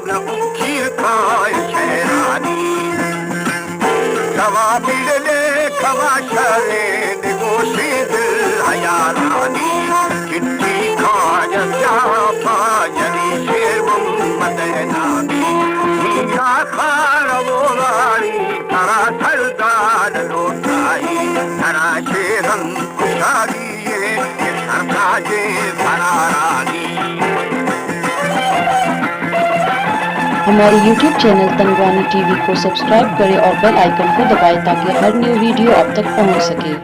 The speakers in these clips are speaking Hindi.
न खीर खाए शहरानी खवा मिले खवा शरे निगोशी दिल हयारानी चिट्ठी खाज पाजनी शेर मदनानी मीरा खार बोलारी तरा सरदार लोटाई तरा शेरन खुशाली सरकाजे भरारानी। हमारे YouTube चैनल तंगवानी टीवी को सब्सक्राइब करें और बेल आइकन को दबाएं ताकि हर न्यू वीडियो आप तक पहुंच सके।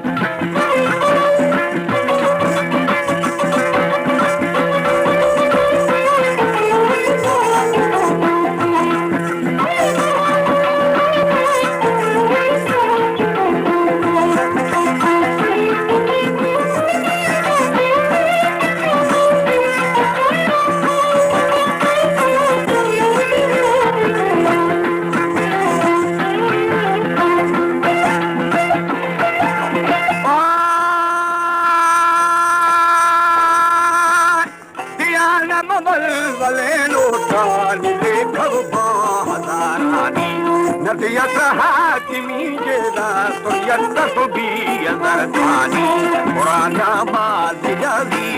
पुराना बात जानी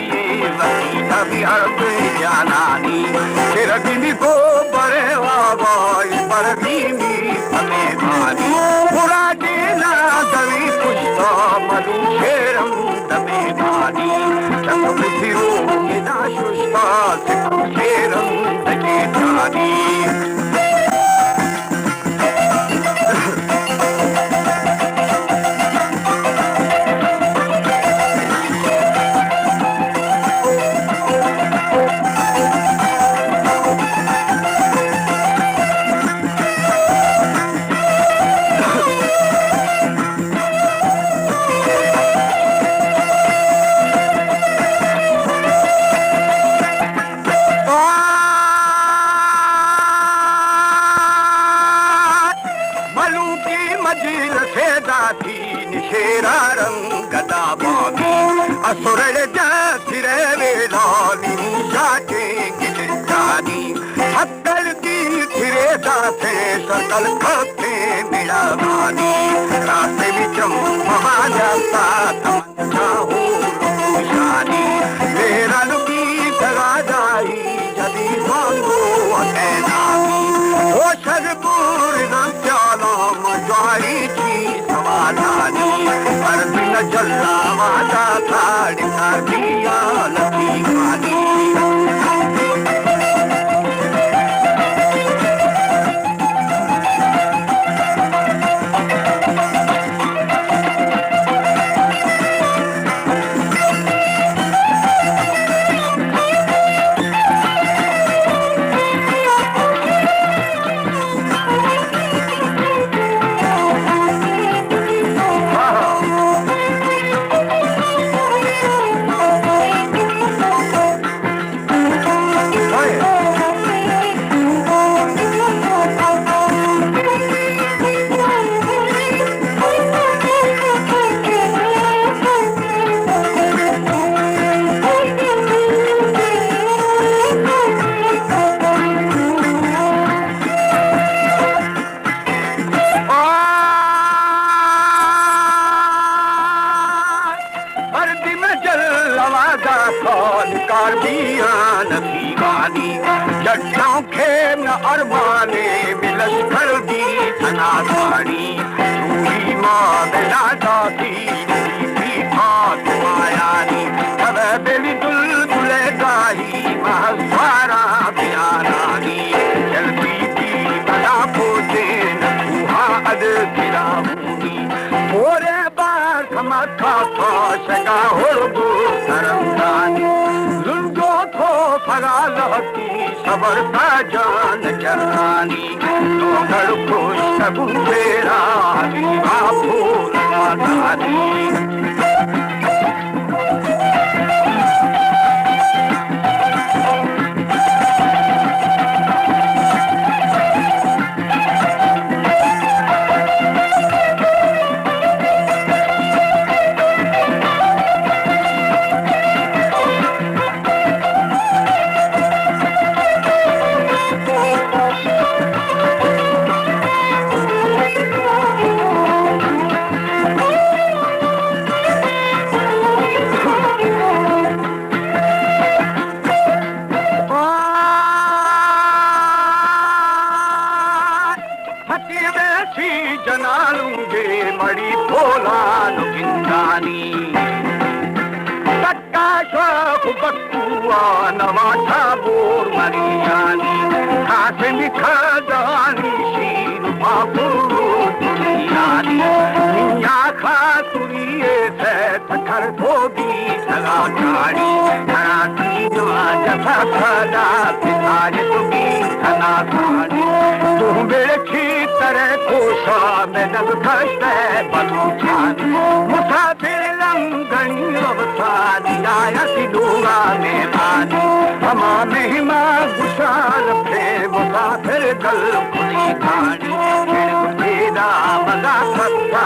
सिरगिनी को बड़े बाबाई बरदीनी हमें भारी पूरा देना दवी पुष्पा मधु शेरम दमे भारी चंद्रमुखियो मिना शुष्पा शेरम दगे भारी असुरल जातिरे वेलानी जाके गिरजानी हत्तल की थिरे दाते सकल खते मेरा भानी रास्ते विचम ममा जाता तमन्ना हो शानी मेरा लुकी दगा जाई जदी मांगो अतैनामी ओ शरबूर न प्याला मजाई थी समाधानी पर दिन जल्ला माता थाड़िया दिया लगी वाली जट्टाओं खेम अरमाने मिलस कर दी धनाधारी चूड़ी माँ बिना जाती भी भात मायानी तब बेली दुल दुले गाही महसारा प्यारानी जल्दी की बना पोते नूहा अद गिरा हूनी मोरे बार खमखा फाशगा होगो करमदानी लुंगो थो फगा लहती सबर का जान जहानी तो घर खुश सबू तेरा हबीबा फूल दादी मड़ी भोला नुकिंदानी सक्का शोक बक्कुआ नवाठा बोर मरियानी खासे निखदानी शीर बाबू दुनियानी निया खासुरिए से थकर धोबी सगा गाड़ी हराती नवाज फला पिताज तुमी सना गाड़ी तुम बेखी तरह कोशा में नग खस्ते बलूचानी मुसाफिर रंगनी अवसा दिया सिदूरा में पानी हमा महिमा गुशार पे मुसाफिर गल खुली खानी तेरा मजा सत्ता